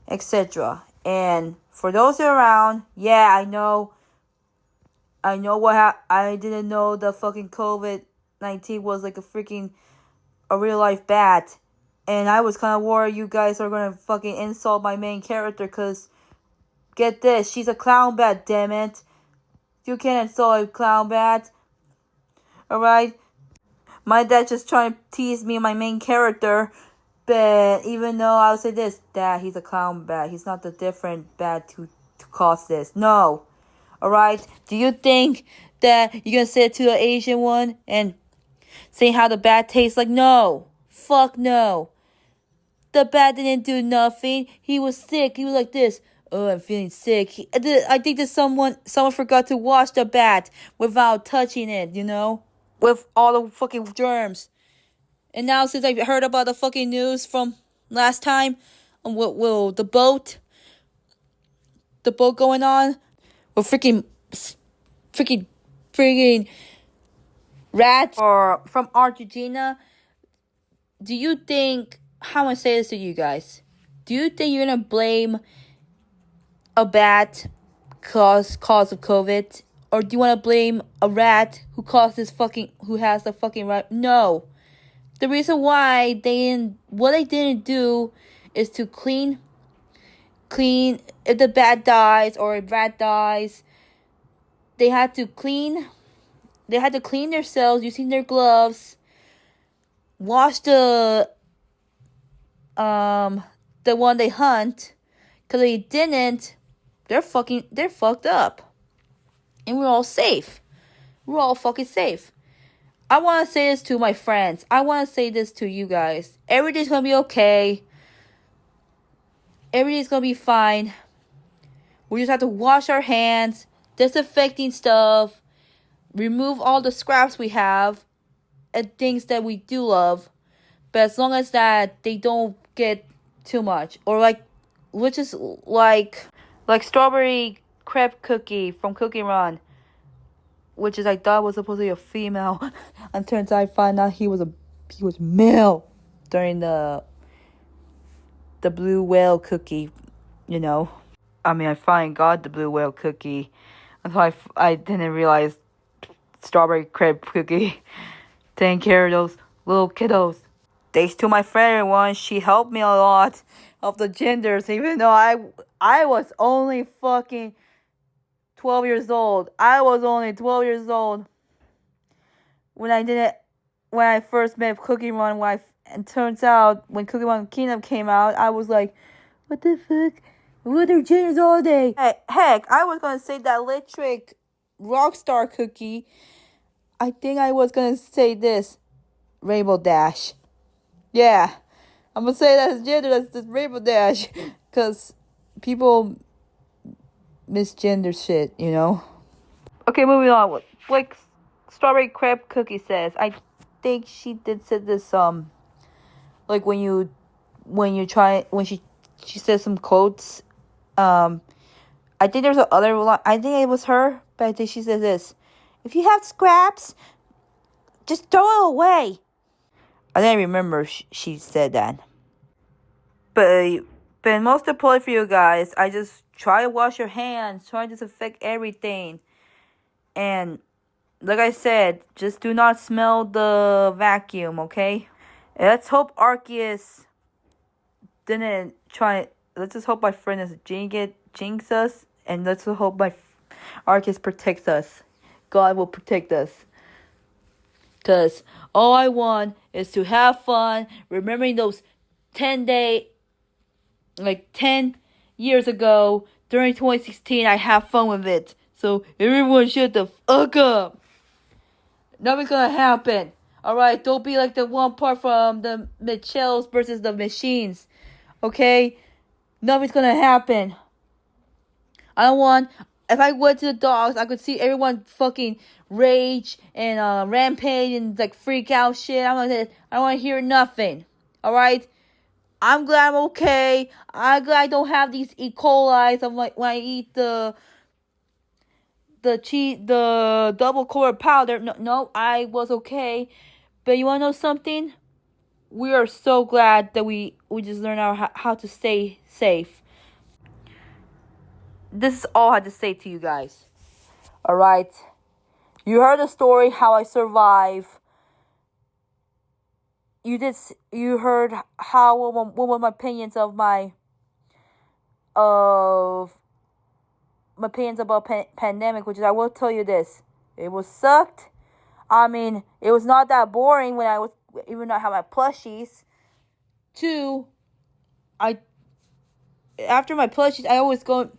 etc. And for those who are around, yeah, I know I didn't know the fucking COVID-19 was like a real life bat. And I was kind of worried you guys are going to fucking insult my main character, because get this, she's a clown bat, damn it. You can't insult a clown bat. Alright? My dad's just trying to tease me and my main character. But even though I'll say this, Dad, he's a clown bat. He's not the different bat to cause this. No. Alright? Do you think that you're going to say it to the Asian one and say how the bat tastes like? No. Fuck no. The bat didn't do nothing. He was sick. He was like this. Oh, I'm feeling sick. I think that someone forgot to wash the bat without touching it, you know? With all the fucking germs. And now since I heard about the fucking news from last time, the boat going on, with freaking rats or from Argentina, do you think, how am I say this to you guys? Do you think you're gonna blame a bat cause of COVID, or do you want to blame a rat who has the fucking rat? No. The reason why what they didn't do is to clean if the bat dies or a rat dies. They had to clean themselves using their gloves, wash the one they hunt, because they didn't, they're fucked up. And we're all safe. We're all fucking safe. I want to say this to my friends. I want to say this to you guys. Everything's going to be okay. Everything's going to be fine. We just have to wash our hands, disinfecting stuff, remove all the scraps we have, and things that we do love. but as long as that they don't get too much, or like, which is like strawberry crepe cookie from Cookie Run, which is I thought was supposed to be a female, and turns out I find out he was male during the blue whale cookie, you know. I mean, I finally got the blue whale cookie, until I didn't realize strawberry crepe cookie. Taking care of those little kiddos. Thanks to my friend once, she helped me a lot of the genders, even though I was only fucking 12 years old. I was only 12 years old when I first met Cookie Run. And turns out when Cookie Run Kingdom came out, I was like, what the fuck? What are genders all day? Heck, I was gonna say that electric rockstar cookie. I think I was gonna say this Rainbow Dash. Yeah, I'm gonna say that's gender. That's this Rainbow Dash, cause people misgender shit, you know. Okay, moving on. Like strawberry crepe cookie says, I think she did say this like when she says some quotes. I think there's other line. I think it was her, but I think she says this: if you have scraps, just throw it away. I didn't remember she said that. But most importantly for you guys, I just try to wash your hands, try to disinfect everything. And like I said, just do not smell the vacuum, okay? And let's hope Arceus didn't try. Let's just hope my friend is jinx us. And let's hope Arceus protects us. God will protect us. Because all I want is to have fun, remembering those 10 years ago, during 2016, I have fun with it. So everyone shut the fuck up. Nothing's gonna happen. Alright, don't be like the one part from the Mitchells versus the Machines. Okay? Nothing's gonna happen. If I went to the dogs, I could see everyone fucking rage and rampage and like freak out shit. I don't want to hear nothing. Alright? I'm glad I'm okay. I'm glad I don't have these E. coli's of like when I eat the double core powder. No, I was okay. But you wanna know something? We are so glad that we just learned how to stay safe. This is all I had to say to you guys. Alright? You heard the story how I survived. You heard what were my opinions of my opinions about pandemic, which is, I will tell you this. It was sucked. I mean, it was not that boring when even though I had my plushies. 2, after my plushies,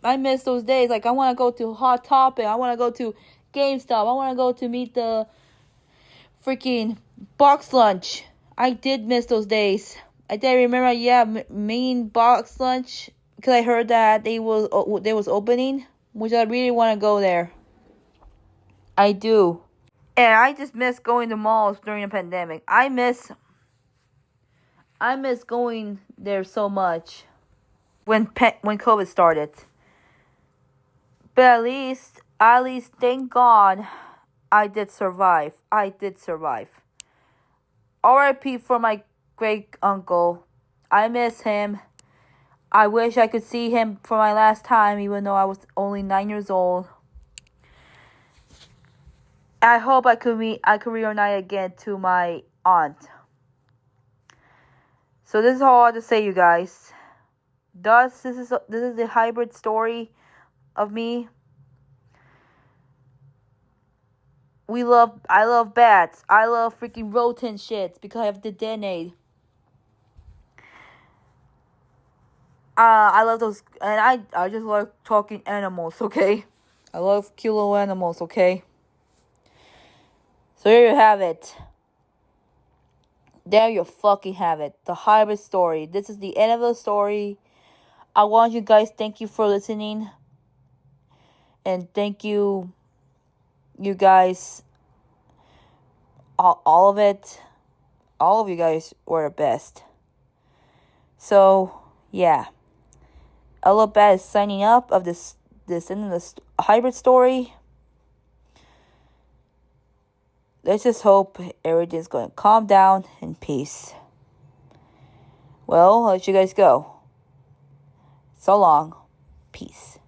I miss those days. Like, I want to go to Hot Topic. I want to go to GameStop. I want to go to meet the freaking box lunch. I did miss those days. I did remember, main box lunch, because I heard that they was opening, which I really want to go there. I do. And I just miss going to malls during the pandemic. I miss going there so much when COVID started. But at least, thank God, I did survive. R.I.P. for my great uncle. I miss him. I wish I could see him for my last time, even though I was only 9 years old. I hope I could reunite again to my aunt. So this is all I have to say, you guys. This is the hybrid story of me. I love bats. I love freaking rodent shit because I have the DNA. I love those, and I just like talking animals, okay? I love cute little animals, okay? So here you have it. There you fucking have it. The hybrid story. This is the end of the story. I want you guys, thank you for listening. And thank you guys, all of it. all of you guys were the best. So, yeah. Elobet is signing up of this end of this hybrid story. Let's just hope everything's going to calm down in peace. Well, I'll let you guys go. So long. Peace.